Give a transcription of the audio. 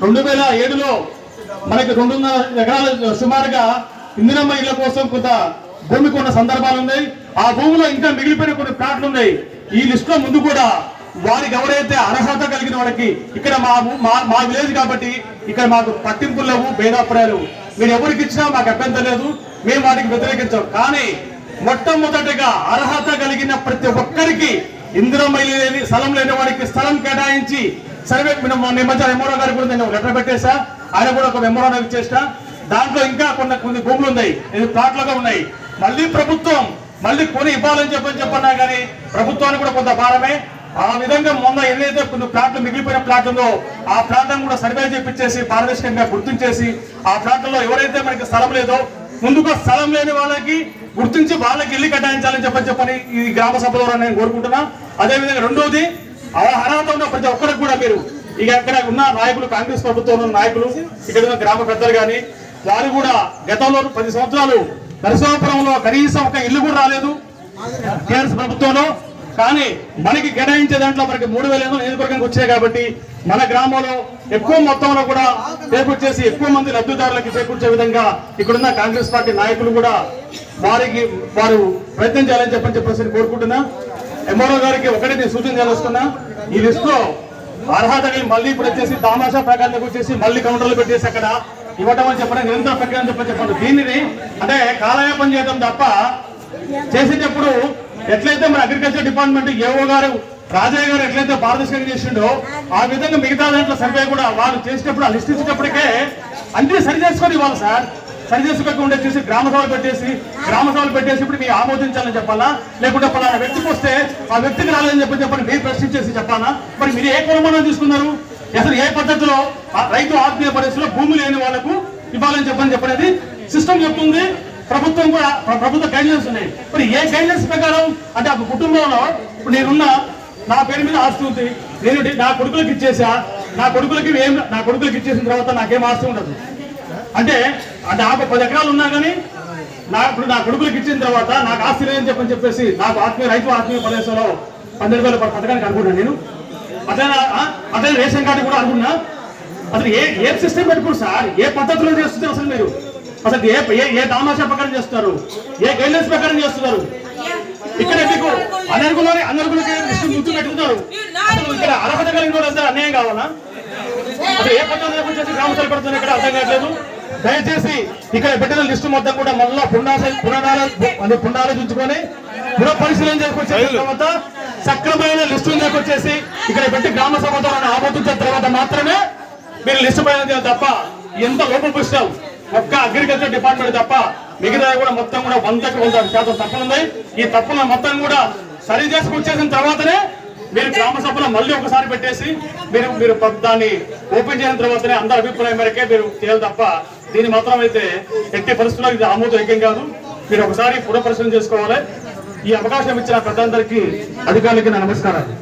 2007లో మనకి 2.5 ఎకరాల సుమారుగా ఇందిరమ్మ ఇళ్ల కోసం కొంత భూమి కొన్న సందర్భాలు ఉన్నాయి. ఆ భూమిలో ఇంకా మిగిలిపోయిన కొన్ని ప్లాట్లు ఉన్నాయి. ఈ లిస్ట్ లో ముందు కూడా వారికి ఎవరైతే అర్హత కలిగిన వాళ్ళకి ఇక్కడ మా విలేజ్ కాబట్టి ఇక్కడ మాకు పట్టింపులు లేవు, భేదాభిప్రాయాలు మీరు ఎవరికి ఇచ్చినా మాకు అభ్యంతరం లేదు, మేము వాటికి వ్యతిరేకించాం. కానీ మొట్టమొదటిగా అర్హత కలిగిన ప్రతి ఒక్కరికి ఇందిరమ్మ లేని స్థలం లేని వాడికి స్థలం కేటాయించి సర్వే మధ్య ఎంఆర్ఓ గారు కూడా నేను లెటర్ పెట్టేసా, ఆయన కూడా ఒక ఎంఆర్ఓ ఇచ్చేసా. దాంట్లో ఇంకా కొన్ని భూములు ఉన్నాయి, ప్లాట్లుగా ఉన్నాయి. మళ్ళీ ప్రభుత్వం కొని ఇవ్వాలని చెప్పన్నా కానీ ప్రభుత్వానికి కూడా కొంత భారమే. ఆ విధంగా మొన్న ఏదైతే కొన్ని ప్లాట్లు మిగిలిపోయిన ప్లాట్ ఉందో ఆ ప్లాట్లను కూడా సర్వే చేపించేసి పారదర్శకంగా గుర్తించేసి ఆ ప్లాట్లలో ఎవరైతే మనకి స్థలం లేదో ముందుగా స్థలం లేని వాళ్ళకి గుర్తించి వాళ్ళకి ఇల్లు కేటాయించాలని చెప్పని ఈ గ్రామ సభ ద్వారా నేను కోరుకుంటున్నా. అదేవిధంగా రెండోది అర్హత ఉన్న ప్రతి ఒక్కరికి కూడా మీరు ఇక ఇక్కడ ఉన్న నాయకులు, కాంగ్రెస్ ప్రభుత్వంలో ఉన్న నాయకులు, ఇక్కడ ఉన్న గ్రామ పెద్దలు కానీ వారు కూడా గతంలో 10 సంవత్సరాలు నరసింహాపురంలో కనీసం ఒక ఇల్లు కూడా రాలేదు టీఆర్ఎస్ ప్రభుత్వంలో. కానీ మనకి కేటాయించే దాంట్లో మనకి 3,000 నియోజకవర్గానికి వచ్చాయి కాబట్టి మన గ్రామంలో ఎక్కువ మొత్తంలో కూడా చేకూర్చేసి ఎక్కువ మంది లబ్ధిదారులకి చేకూర్చే విధంగా ఇక్కడున్న కాంగ్రెస్ పార్టీ నాయకులు కూడా వారు ప్రయత్నం చేయాలని చెప్పేసి కోరుకుంటున్నా. ఎంఆర్ఓ గారికి ఒకటే నేను సూచన చేయాల్సుకున్నా, ఈ లిస్ట్ లో అర్హత మళ్ళీ ఇప్పుడు వచ్చేసి తామాషా ప్రకారం వచ్చేసి మళ్ళీ కౌంటర్లు పెట్టేసి అక్కడ ఇవ్వటం అని చెప్పడం నిరంతర ప్రక్రియ అని చెప్పండి. దీనిని అంటే కాలయాపన చేయడం తప్ప చేసేటప్పుడు ఎట్లయితే మన అగ్రికల్చర్ డిపార్ట్మెంట్ ఏఓ గారు రాజయ్య గారు ఎట్లయితే పారదర్శకంగా చేసిండో ఆ విధంగా మిగతా దాంట్లో సర్వే కూడా వాళ్ళు చేసేటప్పుడు ఆ లిస్ట్ ఇచ్చేటప్పటికే అన్ని సరి చేసుకొని ఇవ్వాలి సార్. సరి చేసుకోకుండా చేసి గ్రామ సభలు పెట్టేసి ఇప్పుడు మీరు ఆమోదించాలని చెప్పాలా, లేకుంటే పలానా వ్యక్తికి వస్తే ఆ వ్యక్తికి రాలేదని చెప్పండి మీరు ప్రశ్నించేసి చెప్పాలా? మరి మీరు ఏ కొలమానం తీసుకున్నారు? అసలు ఏ పద్ధతిలో రైతు ఆత్మీయ పరిస్థితిలో భూమి లేని వాళ్ళకు ఇవ్వాలని చెప్పనేది సిస్టమ్ చెప్తుంది. ప్రభుత్వం కూడా ప్రభుత్వ గైడ్లైన్స్ ఉన్నాయి. మరి ఏ గైడ్లైన్స్ ప్రకారం అంటే ఒక కుటుంబంలో ఇప్పుడు నేనున్న నా పేరు మీద ఆస్తి ఉంది, నేను నా కొడుకులకు ఇచ్చేసా, నా కొడుకులకి ఇచ్చేసిన తర్వాత నాకేం ఆస్తి ఉండదు. అంటే నాకు 10 ఎకరాలు ఉన్నా కానీ ఇప్పుడు నా కొడుకులకు ఇచ్చిన తర్వాత నాకు ఆస్తి లేదని చెప్పేసి నాకు రైతు ఆత్మీయ ప్రదేశంలో 12,000 పథకానికి అనుకున్నాను నేను. అదే రేషన్ కార్డు కూడా అనుకున్నా. అసలు ఏ సిస్టమ్ పెట్టుకోరు సార్? ఏ పద్ధతిలో చేస్తున్నారు అసలు మీరు? అసలు ఏ తామాషా ప్రకారం చేస్తున్నారు? ఏ గైడ్లైన్స్ ప్రకారం చేస్తున్నారు? ఇక్కడ మీకు అనర్గులకి గుర్తు పెట్టుకున్నారు. అసలు ఇక్కడ అర్హత కలిగిన వాళ్ళు అందరూ అన్యాయం కావాలా? అసలు ఏ పద్ధతి వచ్చేసి గ్రామ సభ పెడుతున్నారు ఇక్కడ అర్థం కావట్లేదు. దయచేసి ఇక్కడ పెట్టిన లిస్టు మొత్తం కూడా మళ్ళా పునరాలోచించుకొని పునఃపరిశీలన చేసుకొచ్చిన తర్వాత సక్రమైన లిస్టు వచ్చేసి ఇక్కడ పెట్టి గ్రామ సభ ద్వారా ఆమోదించిన తర్వాత మాత్రమే మీరు లిస్టు పైన తప్ప ఎంత లోపపుష్టాలు ఒక్క అగ్రికల్చర్ డిపార్ట్మెంట్ తప్ప మిగతా కూడా మొత్తం కూడా 100కి 100% తప్పులున్నాయి. ఈ తప్పులను మొత్తం కూడా సరి చేసుకొచ్చేసిన తర్వాతనే మీరు గ్రామ సభలో మళ్ళీ ఒకసారి పెట్టేసి మీరు దాన్ని ఓపెన్ చేసిన తర్వాతనే అందరి అభిప్రాయం మేరకే మీరు చేయాలి తప్ప దీన్ని మాత్రం అయితే ఎట్టి పరిస్థితుల్లో ఇది ఆమోదయోగ్యం కాదు. మీరు ఒకసారి పునఃపరిశీలన చేసుకోవాలి. ఈ అవకాశం ఇచ్చిన పెద్దందరికీ అధికారులకి నా నమస్కారాలు.